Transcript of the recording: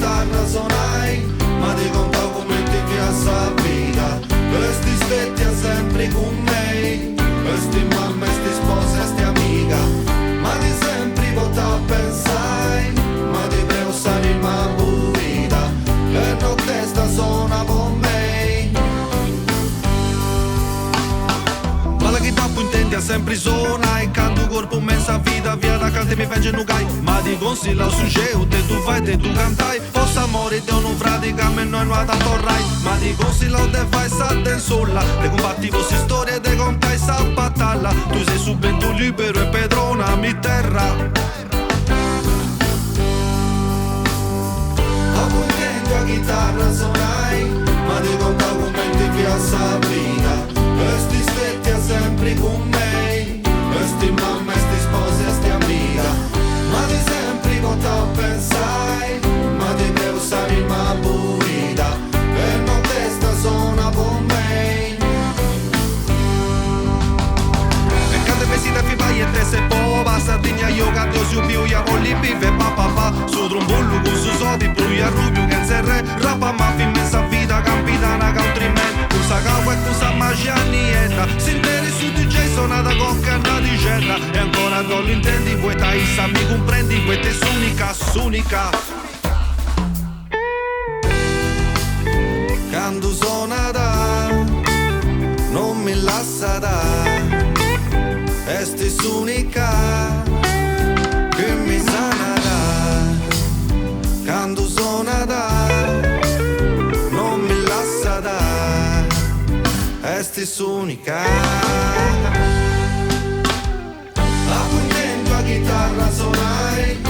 chitarra suonai, ma ti contavo come ti piace vita. Questi stetti sempre con me, questi mamma, sti sposa, sti amica, ma ti sempre vota pensai, ma ti devo stare ma burita, e notte sta suona con me. Ma la chitarra intendi a sempre suona e canto corpo mensa vita via da cante mi fece nucai, ma ti consiglio su geo te tu fai te tu cantai, possa amore te non pratica me noi non tanto torrai, ma ti consiglio te fai satte sola, te combatti queste storie te contai sa battaglia, tu sei subito libero e pedrona mi terra. Appuntendo a chitarra suonai, ma ti contavo come ti piace vita. Questi stetti a sempre con me, questi mamma, sti sposi, sti amica, ma ti sempre vota pensai, ma ti devo stare ma burita, e non testa suona con me. E cade vestita fi vai e te se pova, Sardigna io canto su più, io con li bife papà, su trombolo con su sodi, bruia rubio che zerre, rapa ma fi messa vita, capitana countryman, cosa cavo e cosa magia niente, si interi su DJ suonata con canna di cerra, e ancora non lo intendi, vuoi taissa, mi comprendi, questa è s'unica. Quando suonata, non mi lascia da, esti s'unica, che mi sanarà. Quando suonata, non mi lascia da, esti s'unica. Appuntendo a chitarra suonai,